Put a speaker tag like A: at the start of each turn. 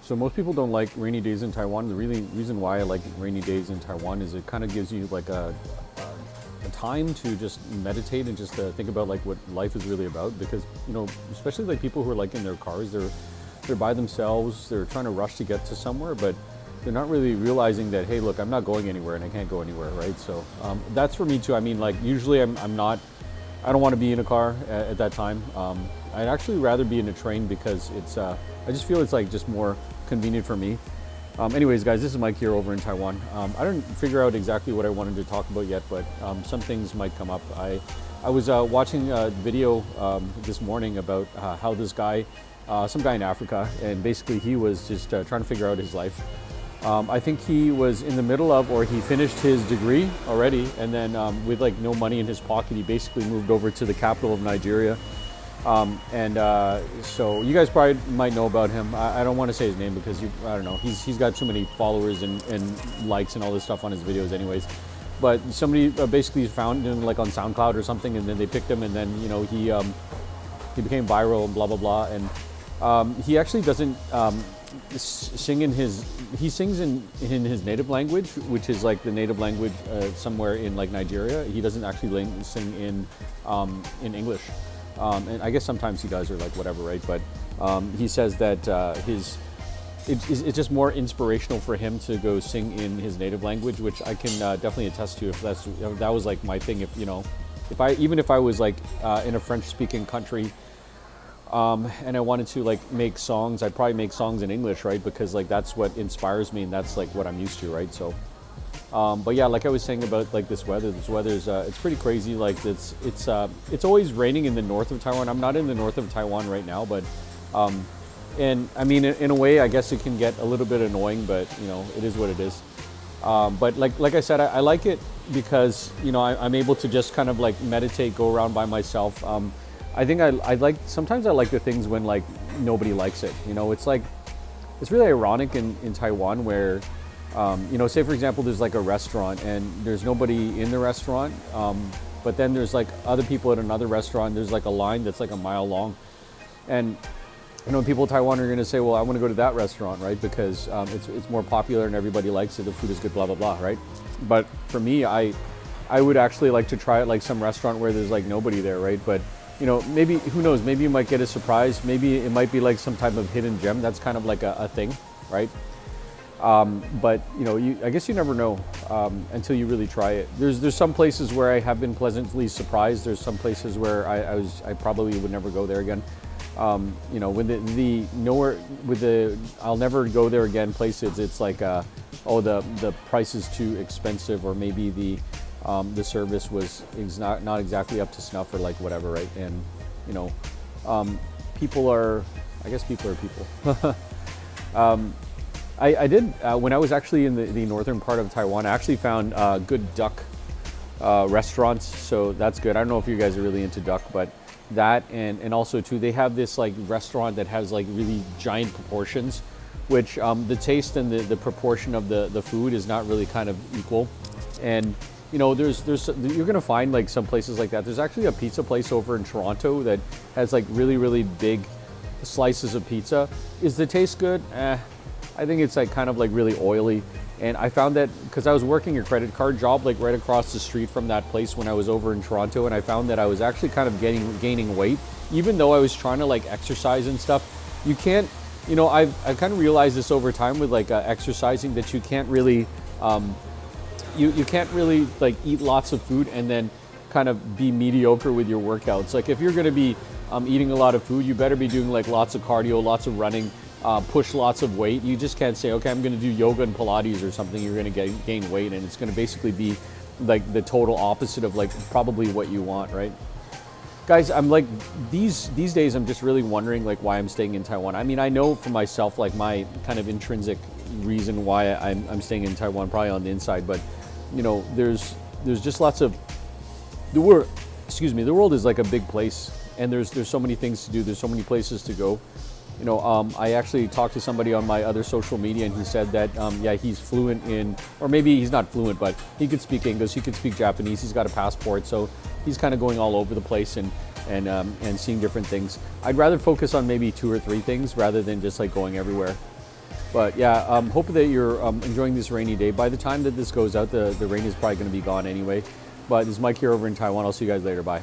A: So most people don't like rainy days in Taiwan. The really reason why I like rainy days in Taiwan is it kind of gives you like a time to just meditate and just think about like what life is really about. Because especially like people who are like in their cars, they're by themselves. They're trying to rush to get to somewhere, but they're not really realizing that, hey, look, I'm not going anywhere and I can't go anywhere, right? So that's for me too. I mean, like usually I'm not. I don't want to be in a car at that time. I'd actually rather be in a train because it's. I just feel it's like just more convenient for me. Anyways, guys, this is Mike here over in Taiwan. I didn't figure out exactly what I wanted to talk about yet, but some things might come up. I was watching a video this morning about how this guy, some guy in Africa, and basically he was just trying to figure out his life. I think he was in the middle of, or he finished his degree already, and then with like no money in his pocket, he basically moved over to the capital of Nigeria. So you guys probably might know about him. I don't want to say his name because I don't know. He's got too many followers and likes and all this stuff on his videos, anyways. But somebody basically found him like on SoundCloud or something, and then they picked him, and then he became viral and blah blah blah. And he actually doesn't sing in his. He sings in his native language, which is like the native language somewhere in like Nigeria. He doesn't actually sing in English. And I guess sometimes he does, or like whatever, right? But he says that it's just more inspirational for him to go sing in his native language, which I can definitely attest to. If that was like my thing, if I was like in a French-speaking country, and I wanted to like make songs, I'd probably make songs in English, right? Because like that's what inspires me, and that's like what I'm used to, right? So. But yeah, like I was saying about like this weather is it's pretty crazy. Like it's always raining in the north of Taiwan. I'm not in the north of Taiwan right now, but and I mean in a way I guess it can get a little bit annoying, but it is what it is. But like I said, I like it because I'm able to just kind of like meditate, go around by myself. I think I like sometimes I like the things when like nobody likes it. It's like it's really ironic in Taiwan where. Say for example, there's like a restaurant and there's nobody in the restaurant, but then there's like other people at another restaurant. There's like a line that's like a mile long, and people in Taiwan are going to say, well, I want to go to that restaurant, right? Because it's more popular and everybody likes it. The food is good, blah blah blah, right? But for me, I would actually like to try it like some restaurant where there's like nobody there, right? But maybe who knows? Maybe you might get a surprise. Maybe it might be like some type of hidden gem. That's kind of like a thing, right? But I guess you never know until you really try it. There's some places where I have been pleasantly surprised. There's some places where I probably would never go there again. With the I'll never go there again places, it's like the price is too expensive, or maybe the service is not exactly up to snuff, or like whatever, right? And people are people. I did, when I was actually in the northern part of Taiwan, I actually found good duck restaurants, so that's good. I don't know if you guys are really into duck, but that, and also too, they have this like restaurant that has like really giant proportions, which the taste and the proportion of the food is not really kind of equal. And you're gonna find like some places like that. There's actually a pizza place over in Toronto that has like really, really big slices of pizza. Is the taste good? I think it's like kind of like really oily, and I found that because I was working a credit card job like right across the street from that place when I was over in Toronto, and I found that I was actually kind of gaining weight, even though I was trying to like exercise and stuff. You can't, I've kind of realized this over time with like exercising, that you can't really, you can't really like eat lots of food and then kind of be mediocre with your workouts. Like if you're going to be eating a lot of food, you better be doing like lots of cardio, lots of running. Push lots of weight. You just can't say, okay, I'm going to do yoga and Pilates or something. You're going to gain weight, and it's going to basically be like the total opposite of like probably what you want, right? Guys, I'm like these days I'm just really wondering like why I'm staying in Taiwan. I mean, I know for myself like my kind of intrinsic reason why I'm staying in Taiwan, probably on the inside, but there's just lots of the world is like a big place, and there's so many things to do. There's so many places to go. I actually talked to somebody on my other social media, and he said that, he's fluent in, or maybe he's not fluent, but he could speak English, he could speak Japanese, he's got a passport, so he's kind of going all over the place and seeing different things. I'd rather focus on maybe 2 or 3 things rather than just like going everywhere. But yeah, hope that you're enjoying this rainy day. By the time that this goes out, the rain is probably going to be gone anyway. But this is Mike here over in Taiwan. I'll see you guys later. Bye.